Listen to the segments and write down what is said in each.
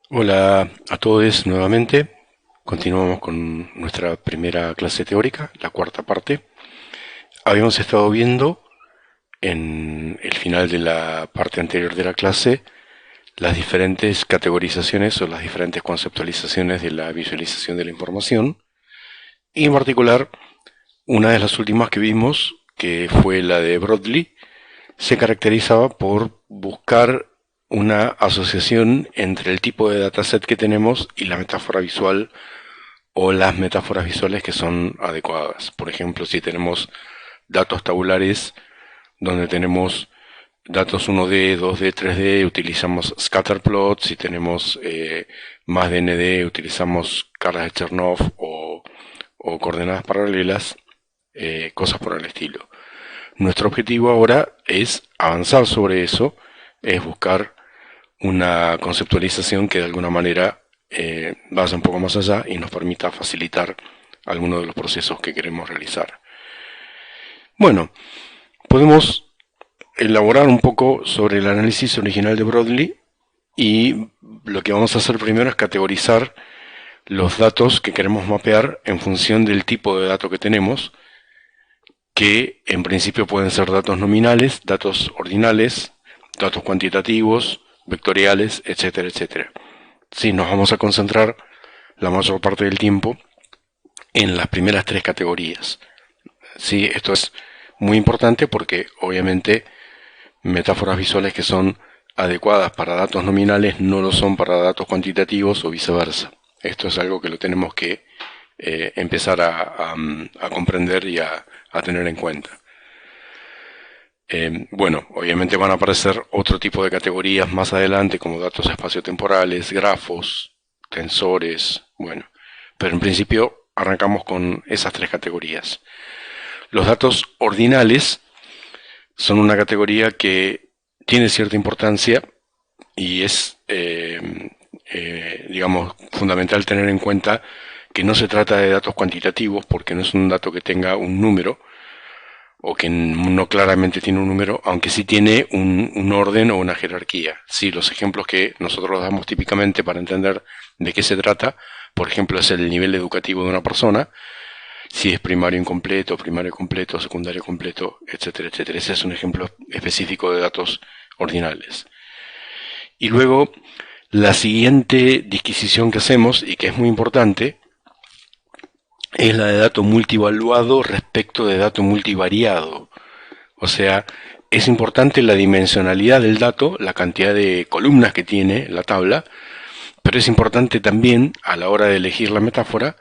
Hola a todos nuevamente. Continuamos con nuestra primera clase teórica, la cuarta parte. Habíamos estado viendo en el final de la parte anterior de la clase las diferentes categorizaciones o las diferentes conceptualizaciones de la visualización de la información. Y en particular, una de las últimas que vimos, que fue la de Broadly, se caracterizaba por buscar una asociación entre el tipo de dataset que tenemos y la metáfora visual o las metáforas visuales que son adecuadas. Por ejemplo, si tenemos datos tabulares donde tenemos datos 1D, 2D, 3D, utilizamos scatterplot. Si tenemos más de ND, utilizamos caras de Chernoff o coordenadas paralelas, cosas por el estilo. Nuestro objetivo ahora es avanzar sobre eso, es buscar una conceptualización que de alguna manera vaya un poco más allá y nos permita facilitar algunos de los procesos que queremos realizar. Bueno, podemos elaborar un poco sobre el análisis original de Broadly y lo que vamos a hacer primero es categorizar los datos que queremos mapear en función del tipo de dato que tenemos, que en principio pueden ser datos nominales, datos ordinales, datos cuantitativos, vectoriales, etcétera, etcétera. Sí, nos vamos a concentrar la mayor parte del tiempo en las primeras tres categorías. Sí, esto es muy importante porque obviamente metáforas visuales que son adecuadas para datos nominales no lo son para datos cuantitativos o viceversa. Esto es algo que lo tenemos que empezar a comprender y a tener en cuenta. Bueno, obviamente van a aparecer otro tipo de categorías más adelante como datos espaciotemporales, grafos, tensores, bueno, pero en principio arrancamos con esas tres categorías. Los datos ordinales son una categoría que tiene cierta importancia y es, digamos, fundamental tener en cuenta que no se trata de datos cuantitativos porque no es un dato que tenga un número, o que no claramente tiene un número, aunque sí tiene un orden o una jerarquía. Sí, los ejemplos que nosotros damos típicamente para entender de qué se trata, por ejemplo, es el nivel educativo de una persona, si es primario completo, secundario completo, etcétera, etcétera. Ese es un ejemplo específico de datos ordinales. Y luego, la siguiente disquisición que hacemos, y que es muy importante, es la de dato multivaluado respecto de dato multivariado. O sea, es importante la dimensionalidad del dato, la cantidad de columnas que tiene la tabla, pero es importante también, a la hora de elegir la metáfora,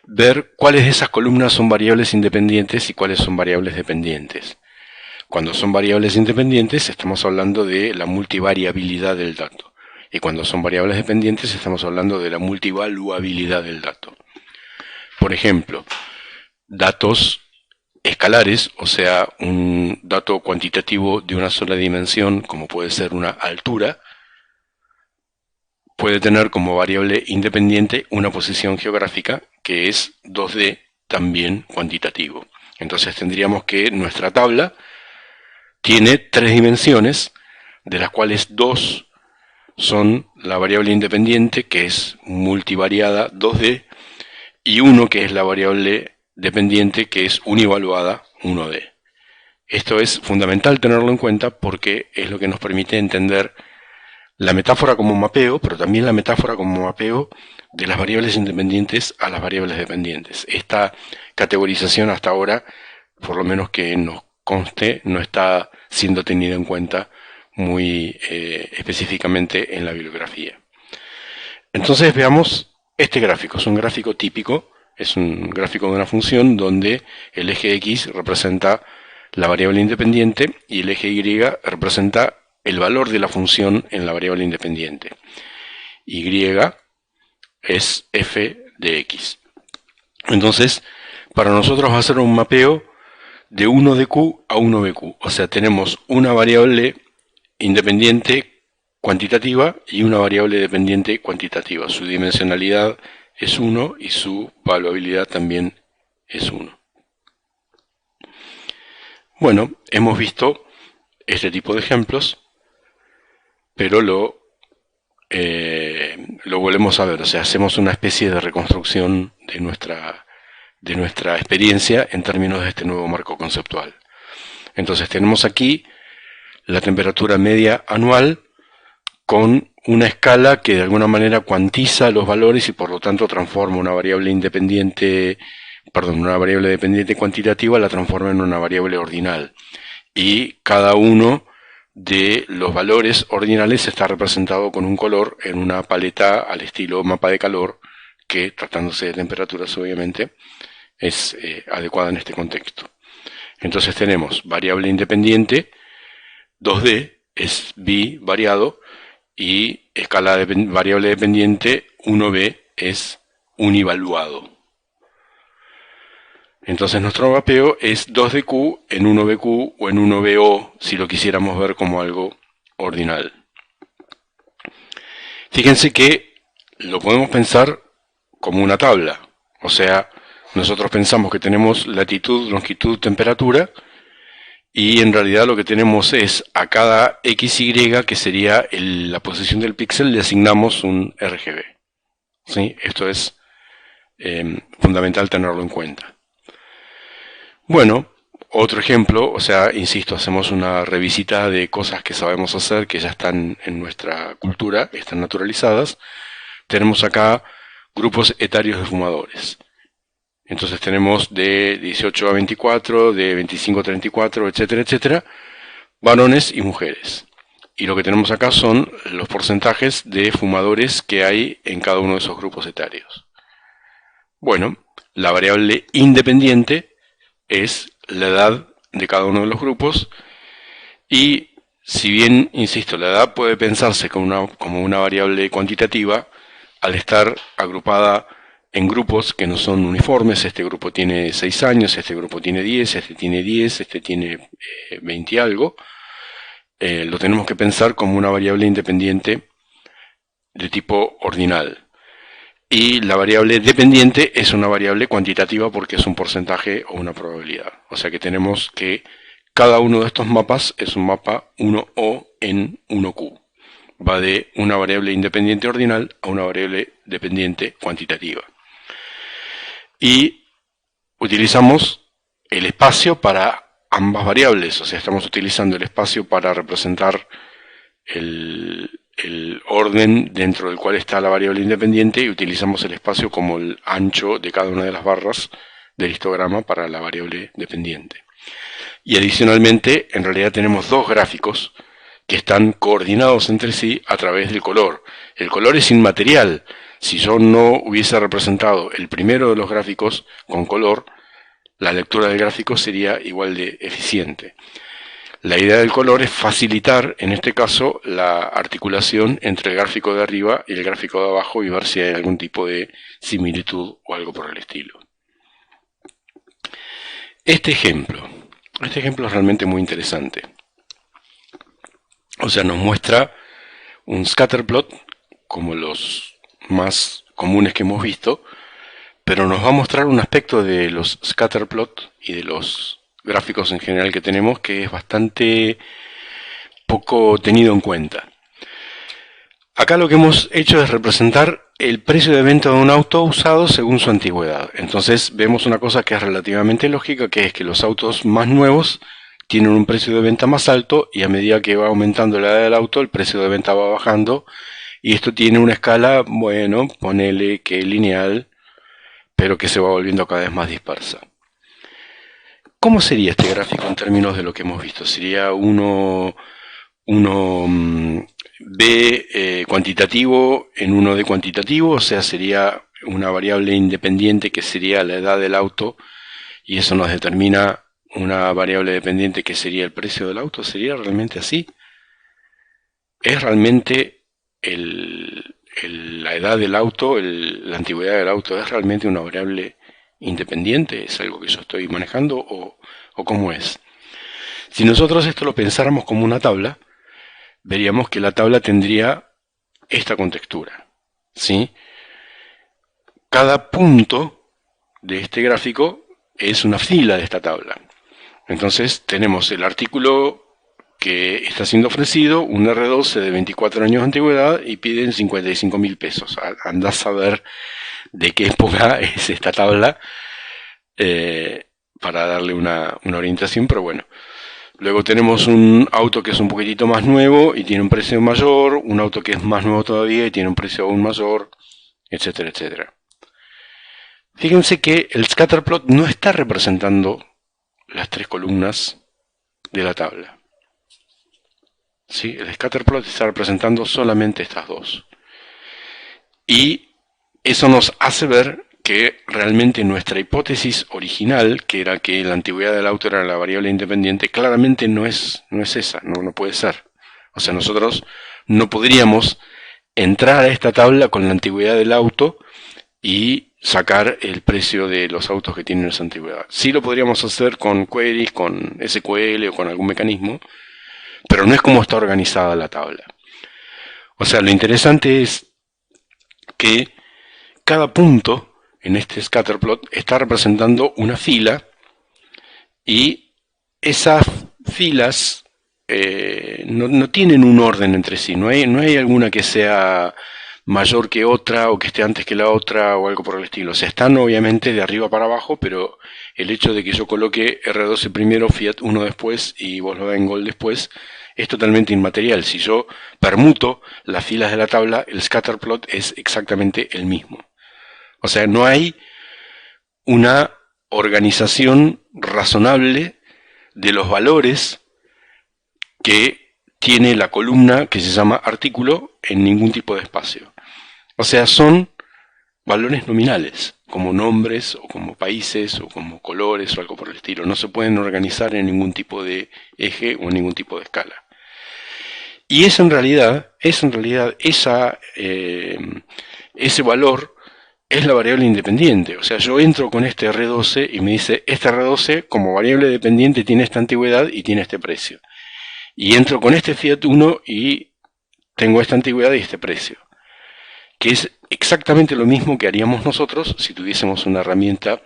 ver cuáles de esas columnas son variables independientes y cuáles son variables dependientes. Cuando son variables independientes estamos hablando de la multivariabilidad del dato. Y cuando son variables dependientes estamos hablando de la multivaluabilidad del dato. Por ejemplo, datos escalares, o sea, un dato cuantitativo de una sola dimensión, como puede ser una altura, puede tener como variable independiente una posición geográfica que es 2D también cuantitativo. Entonces tendríamos que nuestra tabla tiene tres dimensiones, de las cuales dos son la variable independiente, que es multivariada 2D, y uno que es la variable dependiente, que es univaluada 1D. Esto es fundamental tenerlo en cuenta porque es lo que nos permite entender la metáfora como mapeo, pero también la metáfora como mapeo de las variables independientes a las variables dependientes. Esta categorización hasta ahora, por lo menos que nos conste, no está siendo tenida en cuenta muy específicamente en la bibliografía. Entonces veamos este gráfico. Es un gráfico típico, es un gráfico de una función donde el eje X representa la variable independiente y el eje Y representa el valor de la función en la variable independiente. Y es f de x. Entonces, para nosotros va a ser un mapeo de 1 de q a 1 de q. O sea, tenemos una variable independiente cuantitativa y una variable dependiente cuantitativa. Su dimensionalidad es 1 y su valuabilidad también es 1. Bueno, hemos visto este tipo de ejemplos, pero lo volvemos a ver, o sea, hacemos una especie de reconstrucción de nuestra experiencia en términos de este nuevo marco conceptual. Entonces tenemos aquí la temperatura media anual con una escala que de alguna manera cuantiza los valores y por lo tanto transforma una variable independiente, perdón, una variable dependiente cuantitativa, la transforma en una variable ordinal. Y cada uno de los valores ordinales está representado con un color en una paleta al estilo mapa de calor, que tratándose de temperaturas obviamente es adecuada en este contexto. Entonces tenemos variable independiente, 2D, es bivariado, y escala de variable dependiente, 1B, es univaluado. Entonces nuestro mapeo es 2DQ en 1BQ o en 1BO, si lo quisiéramos ver como algo ordinal. Fíjense que lo podemos pensar como una tabla, o sea, nosotros pensamos que tenemos latitud, longitud, temperatura, y en realidad lo que tenemos es a cada XY, que sería la posición del píxel, le asignamos un RGB. ¿Sí? Esto es fundamental tenerlo en cuenta. Bueno, otro ejemplo, o sea, insisto, hacemos una revisita de cosas que sabemos hacer, que ya están en nuestra cultura, están naturalizadas. Tenemos acá grupos etarios de fumadores. Entonces tenemos de 18 a 24, de 25 a 34, etcétera, etcétera, varones y mujeres. Y lo que tenemos acá son los porcentajes de fumadores que hay en cada uno de esos grupos etarios. Bueno, la variable independiente es la edad de cada uno de los grupos y si bien, insisto, la edad puede pensarse como una variable cuantitativa, al estar agrupada en grupos que no son uniformes, este grupo tiene 6 años, este grupo tiene 10, este tiene 10, este tiene 20 y algo, lo tenemos que pensar como una variable independiente de tipo ordinal. Y la variable dependiente es una variable cuantitativa porque es un porcentaje o una probabilidad. O sea que tenemos que cada uno de estos mapas es un mapa 1O en 1Q. Va de una variable independiente ordinal a una variable dependiente cuantitativa. Y utilizamos el espacio para ambas variables, o sea, estamos utilizando el espacio para representar el orden dentro del cual está la variable independiente y utilizamos el espacio como el ancho de cada una de las barras del histograma para la variable dependiente. Y adicionalmente, en realidad tenemos dos gráficos que están coordinados entre sí a través del color. El color es inmaterial. Si yo no hubiese representado el primero de los gráficos con color, la lectura del gráfico sería igual de eficiente. La idea del color es facilitar, en este caso, la articulación entre el gráfico de arriba y el gráfico de abajo y ver si hay algún tipo de similitud o algo por el estilo. Este ejemplo es realmente muy interesante. O sea, nos muestra un scatterplot como los más comunes que hemos visto, pero nos va a mostrar un aspecto de los scatterplot y de los gráficos en general que tenemos que es bastante poco tenido en cuenta. Acá lo que hemos hecho es representar el precio de venta de un auto usado según su antigüedad. Entonces vemos una cosa que es relativamente lógica, que es que los autos más nuevos tienen un precio de venta más alto y a medida que va aumentando la edad del auto, el precio de venta va bajando. Y esto tiene una escala, bueno, ponele que lineal, pero que se va volviendo cada vez más dispersa. ¿Cómo sería este gráfico en términos de lo que hemos visto? ¿Sería uno B cuantitativo en uno D cuantitativo? O sea, sería una variable independiente que sería la edad del auto y eso nos determina una variable dependiente que sería el precio del auto. ¿Sería realmente así? ¿Es realmente la edad del auto, la antigüedad del auto, es realmente una variable independiente? ¿Es algo que yo estoy manejando o cómo es? Si nosotros esto lo pensáramos como una tabla, veríamos que la tabla tendría esta contextura, ¿sí? Cada punto de este gráfico es una fila de esta tabla. Entonces tenemos el artículo que está siendo ofrecido un R12 de 24 años de antigüedad y piden 55.000 pesos. Andás a ver de qué época es esta tabla para darle una orientación, pero bueno. Luego tenemos un auto que es un poquitito más nuevo y tiene un precio mayor, un auto que es más nuevo todavía y tiene un precio aún mayor, etcétera, etcétera. Fíjense que el scatterplot no está representando las tres columnas de la tabla. ¿Sí? El scatterplot está representando solamente estas dos. Y eso nos hace ver que realmente nuestra hipótesis original, que era que la antigüedad del auto era la variable independiente, claramente no es esa, no puede ser. O sea, nosotros no podríamos entrar a esta tabla con la antigüedad del auto y sacar el precio de los autos que tienen esa antigüedad. Sí lo podríamos hacer con queries, con SQL o con algún mecanismo, pero no es como está organizada la tabla. O sea, lo interesante es que cada punto en este scatterplot está representando una fila y esas filas no tienen un orden entre sí, no hay alguna que sea mayor que otra o que esté antes que la otra o algo por el estilo. O sea, están obviamente de arriba para abajo, pero el hecho de que yo coloque R12 primero, Fiat 1 después y Volkswagen Gol después es totalmente inmaterial. Si yo permuto las filas de la tabla, el scatterplot es exactamente el mismo. O sea, no hay una organización razonable de los valores que tiene la columna que se llama artículo en ningún tipo de espacio. O sea, son valores nominales, como nombres o como países o como colores o algo por el estilo. No se pueden organizar en ningún tipo de eje o en ningún tipo de escala. Y es en realidad ese valor es la variable independiente. O sea, yo entro con este R12 y me dice, este R12 como variable dependiente tiene esta antigüedad y tiene este precio. Y entro con este Fiat 1 y tengo esta antigüedad y este precio. Que es exactamente lo mismo que haríamos nosotros si tuviésemos una herramienta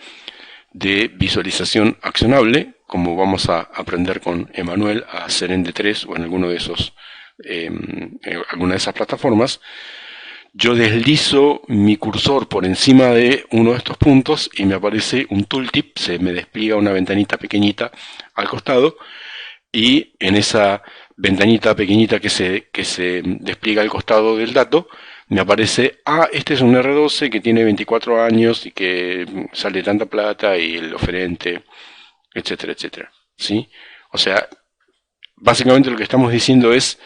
de visualización accionable, como vamos a aprender con Emanuel a hacer en D3 o en alguno de esos, alguna de esas plataformas. Yo deslizo mi cursor por encima de uno de estos puntos y me aparece un tooltip, se me despliega una ventanita pequeñita al costado y en esa ventanita pequeñita que se despliega al costado del dato me aparece, este es un R12 que tiene 24 años y que sale tanta plata y el oferente, etcétera, etcétera. ¿Sí? O sea, básicamente lo que estamos diciendo es,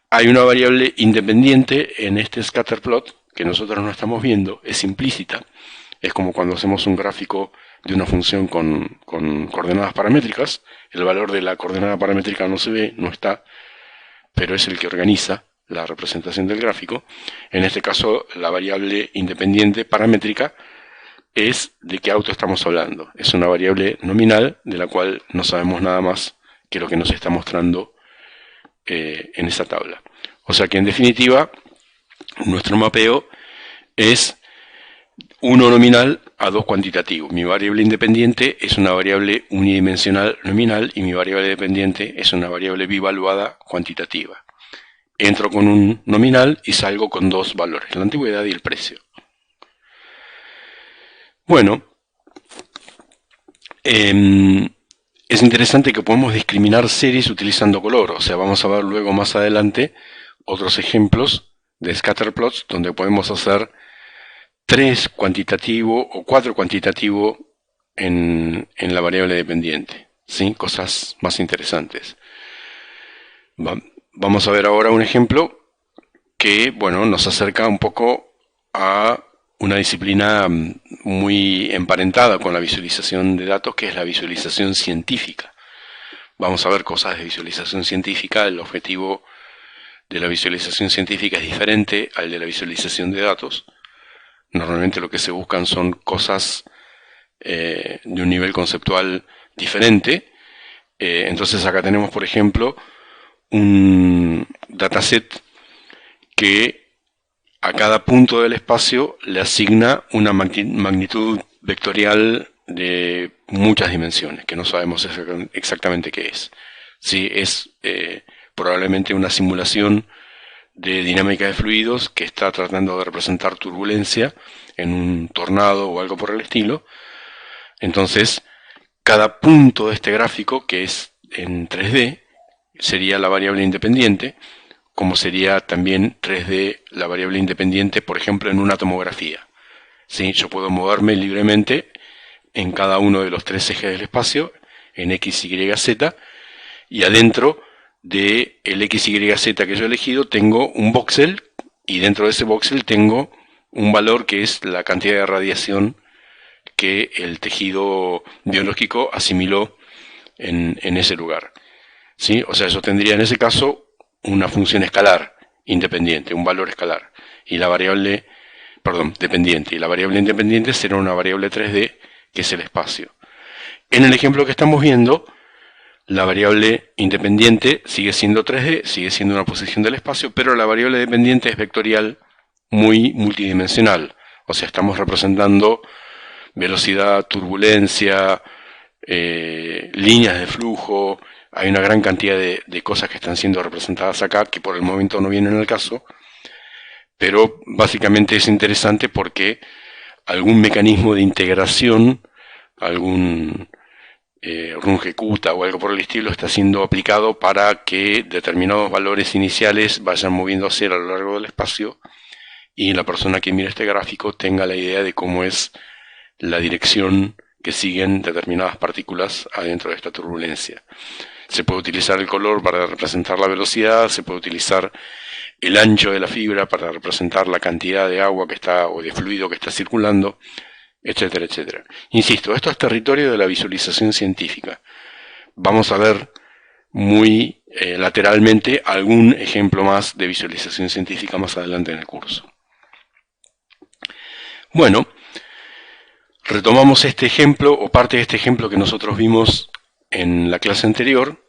hay una variable independiente en este scatterplot que nosotros no estamos viendo, es implícita, es como cuando hacemos un gráfico de una función con coordenadas paramétricas, el valor de la coordenada paramétrica no se ve, no está, pero es el que organiza la representación del gráfico. En este caso, la variable independiente paramétrica es de qué auto estamos hablando. Es una variable nominal de la cual no sabemos nada más que lo que nos está mostrando en esa tabla. O sea que en definitiva, nuestro mapeo es 1 nominal a 2 cuantitativo. Mi variable independiente es una variable unidimensional nominal y mi variable dependiente es una variable bivaluada cuantitativa. Entro con un nominal y salgo con dos valores, la antigüedad y el precio. Bueno, es interesante que podemos discriminar series utilizando color. O sea, vamos a ver luego más adelante otros ejemplos de scatterplots donde podemos hacer 3 cuantitativo o 4 cuantitativo en la variable dependiente. ¿Sí? Cosas más interesantes. Vamos a ver ahora un ejemplo que, bueno, nos acerca un poco a una disciplina muy emparentada con la visualización de datos, que es la visualización científica. Vamos a ver cosas de visualización científica. El objetivo de la visualización científica es diferente al de la visualización de datos. Normalmente lo que se buscan son cosas de un nivel conceptual diferente. Entonces acá tenemos, por ejemplo, un dataset que a cada punto del espacio le asigna una magnitud vectorial de muchas dimensiones, que no sabemos exactamente qué es. Sí, es probablemente una simulación de dinámica de fluidos que está tratando de representar turbulencia en un tornado o algo por el estilo. Entonces, cada punto de este gráfico, que es en 3D, sería la variable independiente, como sería también 3D la variable independiente, por ejemplo, en una tomografía. ¿Sí? Yo puedo moverme libremente en cada uno de los tres ejes del espacio, en X, Y, Z, y adentro de el X, Y, Z que yo he elegido tengo un voxel, y dentro de ese voxel tengo un valor que es la cantidad de radiación que el tejido biológico asimiló en ese lugar. ¿Sí? O sea, yo tendría en ese caso una función escalar independiente, un valor escalar, y la variable, perdón, dependiente, y la variable independiente será una variable 3D que es el espacio. En el ejemplo que estamos viendo, la variable independiente sigue siendo 3D, sigue siendo una posición del espacio, pero la variable dependiente es vectorial, muy multidimensional. O sea, estamos representando velocidad, turbulencia, líneas de flujo. Hay una gran cantidad de cosas que están siendo representadas acá, que por el momento no vienen al caso, pero básicamente es interesante porque algún mecanismo de integración, algún rungecuta o algo por el estilo está siendo aplicado para que determinados valores iniciales vayan moviéndose a lo largo del espacio y la persona que mira este gráfico tenga la idea de cómo es la dirección que siguen determinadas partículas adentro de esta turbulencia. Se puede utilizar el color para representar la velocidad, se puede utilizar el ancho de la fibra para representar la cantidad de agua que está o de fluido que está circulando, etcétera, etcétera. Insisto, esto es territorio de la visualización científica. Vamos a ver muy lateralmente algún ejemplo más de visualización científica más adelante en el curso. Bueno, retomamos este ejemplo o parte de este ejemplo que nosotros vimos en la clase anterior,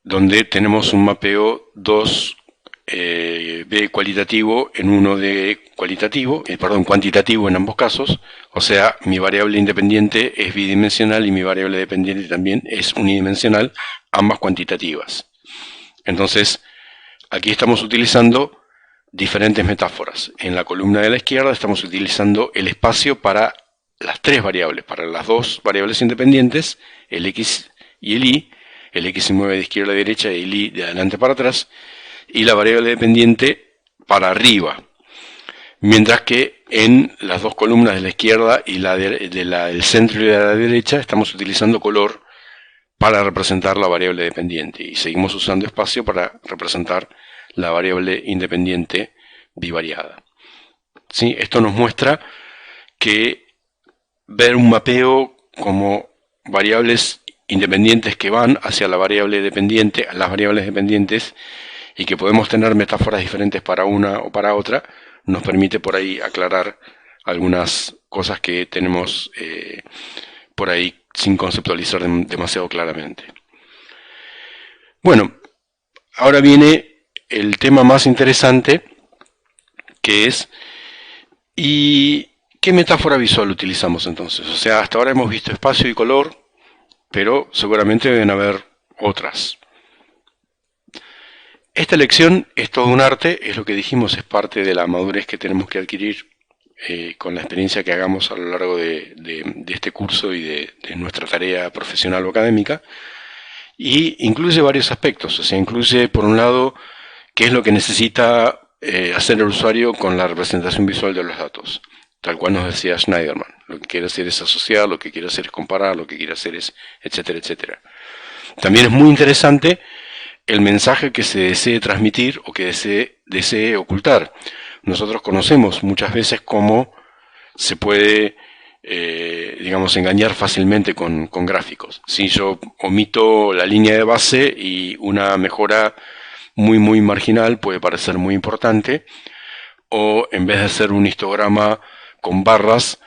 donde tenemos un mapeo 2 B cualitativo en uno de cualitativo, cuantitativo en ambos casos, o sea, mi variable independiente es bidimensional y mi variable dependiente también es unidimensional, ambas cuantitativas. Entonces, aquí estamos utilizando diferentes metáforas. En la columna de la izquierda estamos utilizando el espacio para las tres variables, para las dos variables independientes, el X y el X se mueve de izquierda a derecha y el Y de adelante para atrás, y la variable dependiente para arriba. Mientras que en las dos columnas de la izquierda y del centro y de la derecha estamos utilizando color para representar la variable dependiente y seguimos usando espacio para representar la variable independiente bivariada. ¿Sí? Esto nos muestra que ver un mapeo como variables independientes que van hacia la variable dependiente, a las variables dependientes, y que podemos tener metáforas diferentes para una o para otra, nos permite por ahí aclarar algunas cosas que tenemos por ahí sin conceptualizar demasiado claramente. Bueno, ahora viene el tema más interesante, que es ¿y qué metáfora visual utilizamos entonces? O sea, hasta ahora hemos visto espacio y color, pero seguramente deben haber otras. Esta lección es todo un arte, es lo que dijimos, es parte de la madurez que tenemos que adquirir con la experiencia que hagamos a lo largo de este curso y de nuestra tarea profesional o académica, y incluye varios aspectos. O sea, incluye por un lado qué es lo que necesita hacer el usuario con la representación visual de los datos, tal cual nos decía Schneiderman. Lo que quiere hacer es asociar, lo que quiere hacer es comparar, lo que quiere hacer es etcétera, etcétera. También es muy interesante el mensaje que se desee transmitir o que desee ocultar. Nosotros conocemos muchas veces cómo se puede, engañar fácilmente con gráficos. Si yo omito la línea de base y una mejora muy marginal puede parecer muy importante, o en vez de hacer un histograma con barras,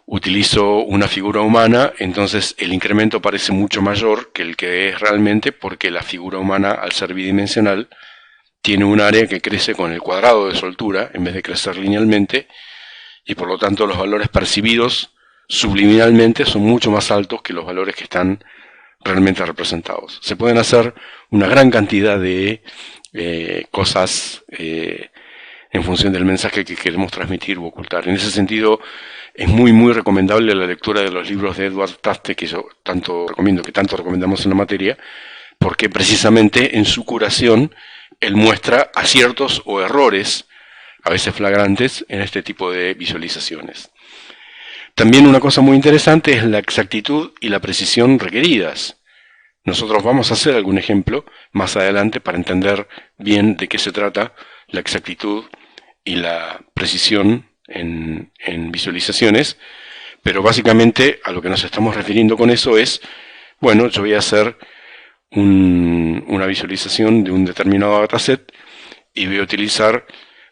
utilizo una figura humana, entonces el incremento parece mucho mayor que el que es realmente, porque la figura humana, al ser bidimensional, tiene un área que crece con el cuadrado de su altura en vez de crecer linealmente, y por lo tanto los valores percibidos subliminalmente son mucho más altos que los valores que están realmente representados. Se pueden hacer una gran cantidad de cosas en función del mensaje que queremos transmitir o ocultar. En ese sentido, es muy recomendable la lectura de los libros de Edward Tufte, que yo tanto recomiendo, que tanto recomendamos en la materia, porque precisamente en su curación él muestra aciertos o errores, a veces flagrantes, en este tipo de visualizaciones. También una cosa muy interesante es la exactitud y la precisión requeridas. Nosotros vamos a hacer algún ejemplo más adelante para entender bien de qué se trata la exactitud y la precisión en visualizaciones, pero básicamente a lo que nos estamos refiriendo con eso es, bueno, yo voy a hacer una visualización de un determinado dataset y voy a utilizar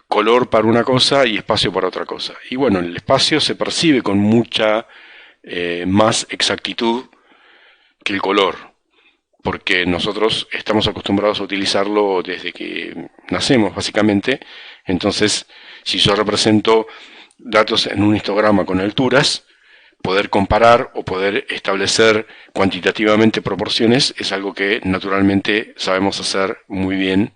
color para una cosa y espacio para otra cosa. Y bueno, el espacio se percibe con mucha más exactitud que el color, porque nosotros estamos acostumbrados a utilizarlo desde que nacemos, básicamente. Entonces, si yo represento datos en un histograma con alturas, poder comparar o poder establecer cuantitativamente proporciones es algo que naturalmente sabemos hacer muy bien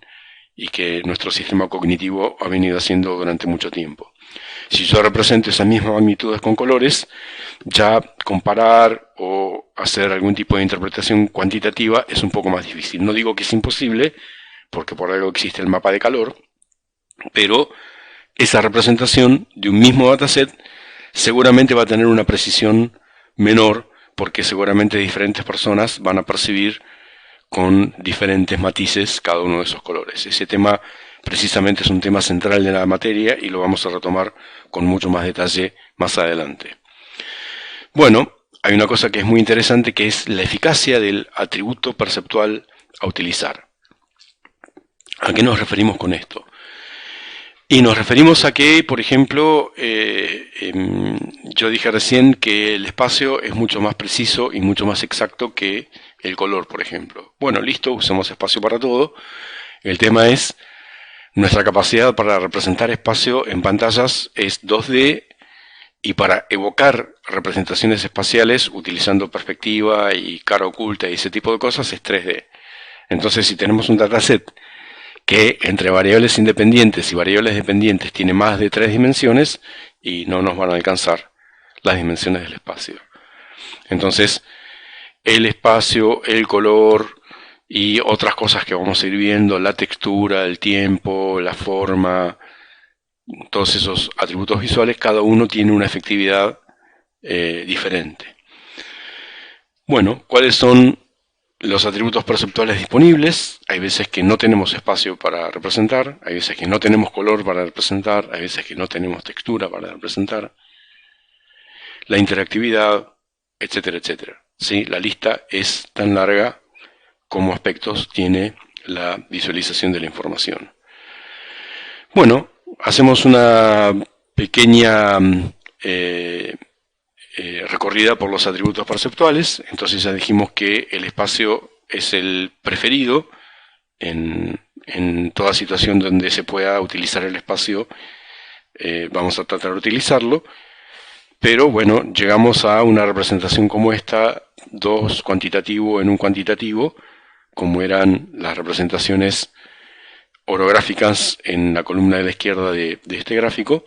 y que nuestro sistema cognitivo ha venido haciendo durante mucho tiempo. Si yo represento esas mismas magnitudes con colores, ya comparar o hacer algún tipo de interpretación cuantitativa es un poco más difícil. No digo que es imposible, porque por algo existe el mapa de calor, pero esa representación de un mismo dataset seguramente va a tener una precisión menor, porque seguramente diferentes personas van a percibir con diferentes matices cada uno de esos colores. Ese tema precisamente es un tema central de la materia y lo vamos a retomar con mucho más detalle más adelante. Bueno, hay una cosa que es muy interesante, que es la eficacia del atributo perceptual a utilizar. ¿A qué nos referimos con esto? Y nos referimos a que, por ejemplo, yo dije recién que el espacio es mucho más preciso y mucho más exacto que el color, por ejemplo. Bueno, listo, usamos espacio para todo. El tema es, nuestra capacidad para representar espacio en pantallas es 2D, y para evocar representaciones espaciales utilizando perspectiva y cara oculta y ese tipo de cosas es 3D. Entonces, si tenemos un dataset que entre variables independientes y variables dependientes tiene más de 3 dimensiones, y no nos van a alcanzar las dimensiones del espacio. Entonces, el espacio, el color y otras cosas que vamos a ir viendo, la textura, el tiempo, la forma, todos esos atributos visuales, cada uno tiene una efectividad diferente. Bueno, ¿cuáles son los atributos perceptuales disponibles? Hay veces que no tenemos espacio para representar, hay veces que no tenemos color para representar, hay veces que no tenemos textura para representar, la interactividad, etcétera, etcétera. ¿Sí? La lista es tan larga como aspectos tiene la visualización de la información. Bueno, hacemos una pequeña recorrida por los atributos perceptuales. Entonces ya dijimos que el espacio es el preferido en toda situación donde se pueda utilizar el espacio. Vamos a tratar de utilizarlo, pero bueno, llegamos a una representación como esta, 2 cuantitativo en un cuantitativo, como eran las representaciones orográficas en la columna de la izquierda de este gráfico.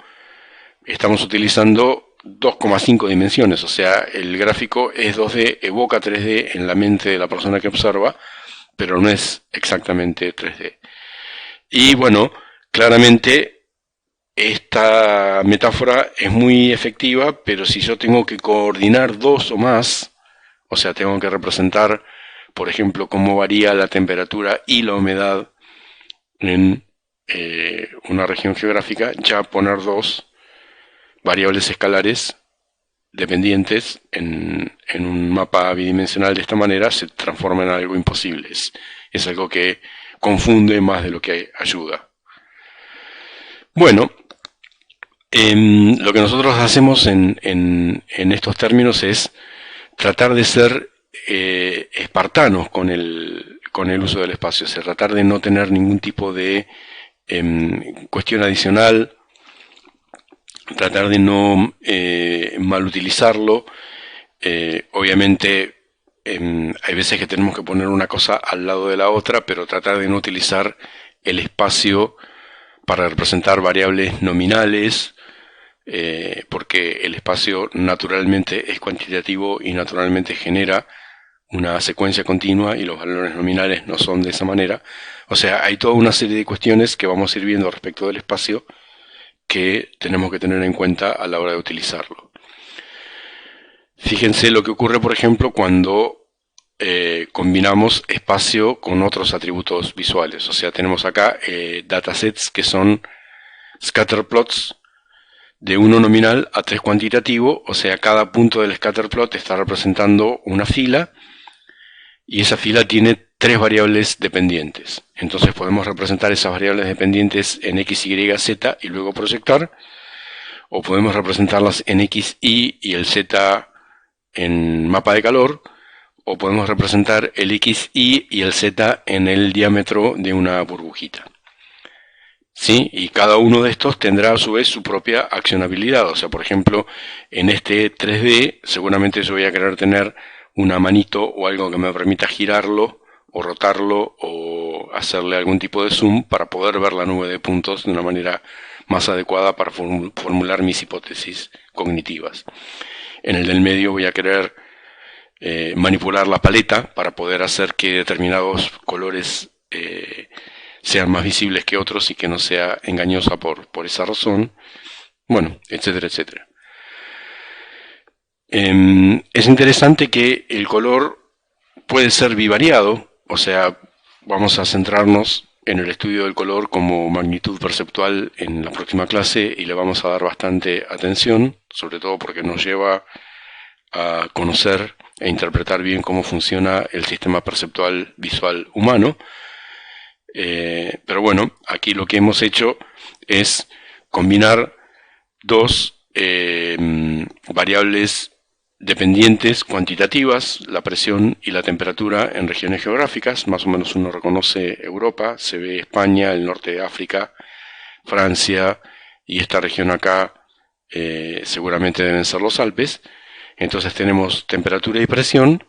Estamos utilizando 2,5 dimensiones, o sea, el gráfico es 2D, evoca 3D en la mente de la persona que observa, pero no es exactamente 3D. Y bueno, claramente esta metáfora es muy efectiva, pero si yo tengo que coordinar 2 o más, o sea, tengo que representar, por ejemplo, cómo varía la temperatura y la humedad en una región geográfica, ya poner 2 variables escalares dependientes en un mapa bidimensional de esta manera se transforma en algo imposible. Es algo que confunde más de lo que ayuda. Bueno, lo que nosotros hacemos en estos términos es tratar de ser espartanos con el uso del espacio, o sea, tratar de no tener ningún tipo de cuestión adicional, tratar de no mal utilizarlo. Obviamente hay veces que tenemos que poner una cosa al lado de la otra, pero tratar de no utilizar el espacio para representar variables nominales, porque el espacio naturalmente es cuantitativo y naturalmente genera una secuencia continua y los valores nominales no son de esa manera. O sea, hay toda una serie de cuestiones que vamos a ir viendo respecto del espacio que tenemos que tener en cuenta a la hora de utilizarlo. Fíjense lo que ocurre, por ejemplo, cuando combinamos espacio con otros atributos visuales. O sea, tenemos acá datasets que son scatterplots de 1 nominal a 3 cuantitativo. O sea, cada punto del scatterplot está representando una fila y esa fila tiene 3 variables dependientes. Entonces podemos representar esas variables dependientes en x, y, z y luego proyectar, o podemos representarlas en x, y el z en mapa de calor, o podemos representar el x, y el z en el diámetro de una burbujita. ¿Sí? Y cada uno de estos tendrá a su vez su propia accionabilidad. O sea, por ejemplo, en este 3D seguramente yo voy a querer tener una manito o algo que me permita girarlo o rotarlo o hacerle algún tipo de zoom para poder ver la nube de puntos de una manera más adecuada para formular mis hipótesis cognitivas. En el del medio voy a querer manipular la paleta para poder hacer que determinados colores sean más visibles que otros y que no sea engañosa por esa razón. Bueno, etcétera, etcétera. Es interesante que el color puede ser bivariado, o sea, vamos a centrarnos en el estudio del color como magnitud perceptual en la próxima clase y le vamos a dar bastante atención, sobre todo porque nos lleva a conocer e interpretar bien cómo funciona el sistema perceptual visual humano. Pero bueno, aquí lo que hemos hecho es combinar dos variables dependientes cuantitativas, la presión y la temperatura en regiones geográficas. Más o menos uno reconoce Europa, se ve España, el norte de África, Francia y esta región acá seguramente deben ser los Alpes. Entonces tenemos temperatura y presión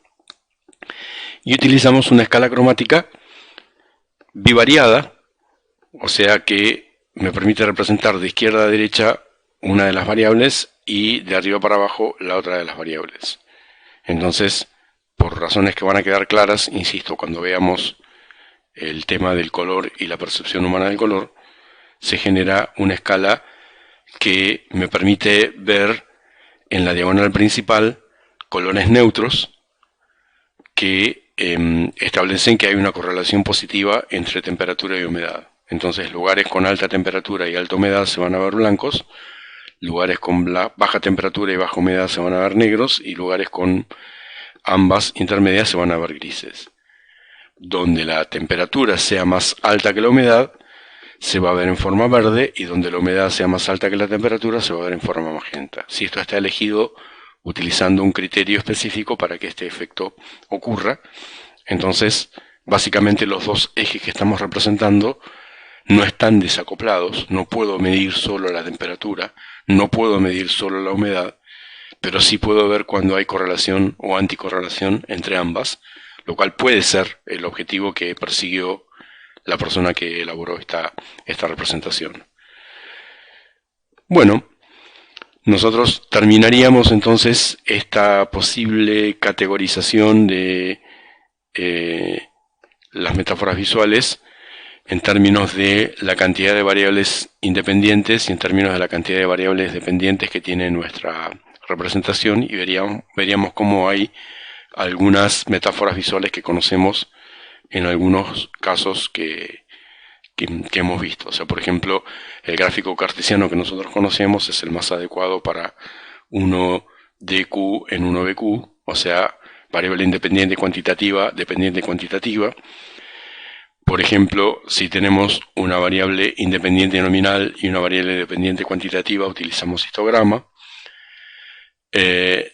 y utilizamos una escala cromática bivariada, o sea que me permite representar de izquierda a derecha una de las variables y de arriba para abajo la otra de las variables. Entonces, por razones que van a quedar claras, insisto, cuando veamos el tema del color y la percepción humana del color, se genera una escala que me permite ver en la diagonal principal colores neutros que establecen que hay una correlación positiva entre temperatura y humedad. Entonces, lugares con alta temperatura y alta humedad se van a ver blancos, lugares con baja temperatura y baja humedad se van a ver negros y lugares con ambas intermedias se van a ver grises. Donde la temperatura sea más alta que la humedad se va a ver en forma verde y donde la humedad sea más alta que la temperatura se va a ver en forma magenta. Si esto está elegido utilizando un criterio específico para que este efecto ocurra, entonces básicamente los dos ejes que estamos representando no están desacoplados, no puedo medir solo la temperatura, no puedo medir solo la humedad, pero sí puedo ver cuando hay correlación o anticorrelación entre ambas, lo cual puede ser el objetivo que persiguió la persona que elaboró esta representación. Bueno, nosotros terminaríamos entonces esta posible categorización de las metáforas visuales en términos de la cantidad de variables independientes y en términos de la cantidad de variables dependientes que tiene nuestra representación, y veríamos cómo hay algunas metáforas visuales que conocemos en algunos casos que hemos visto. O sea, por ejemplo, el gráfico cartesiano que nosotros conocemos es el más adecuado para 1dq en 1bq, o sea, variable independiente cuantitativa, dependiente cuantitativa. Por ejemplo, si tenemos una variable independiente nominal y una variable dependiente cuantitativa, utilizamos histograma.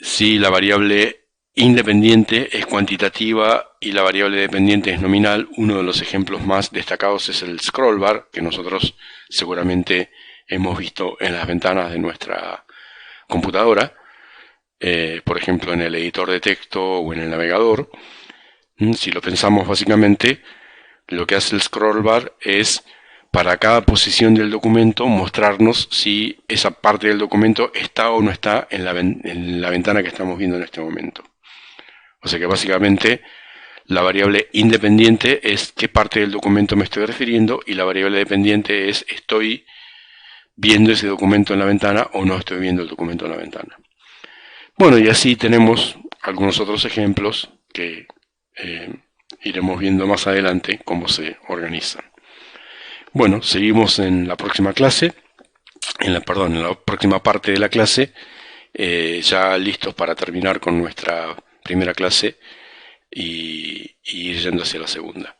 Si la variable independiente es cuantitativa y la variable dependiente es nominal, uno de los ejemplos más destacados es el scroll bar, que nosotros seguramente hemos visto en las ventanas de nuestra computadora. por ejemplo en el editor de texto o en el navegador. Si lo pensamos básicamente, lo que hace el scroll bar es para cada posición del documento mostrarnos si esa parte del documento está o no está en la ventana que estamos viendo en este momento. O sea que básicamente la variable independiente es qué parte del documento me estoy refiriendo y la variable dependiente es estoy viendo ese documento en la ventana o no estoy viendo el documento en la ventana. Bueno, y así tenemos algunos otros ejemplos que eh, iremos viendo más adelante cómo se organizan. Bueno, seguimos en la próxima clase, en la próxima parte de la clase, ya listos para terminar con nuestra primera clase y ir yendo hacia la segunda.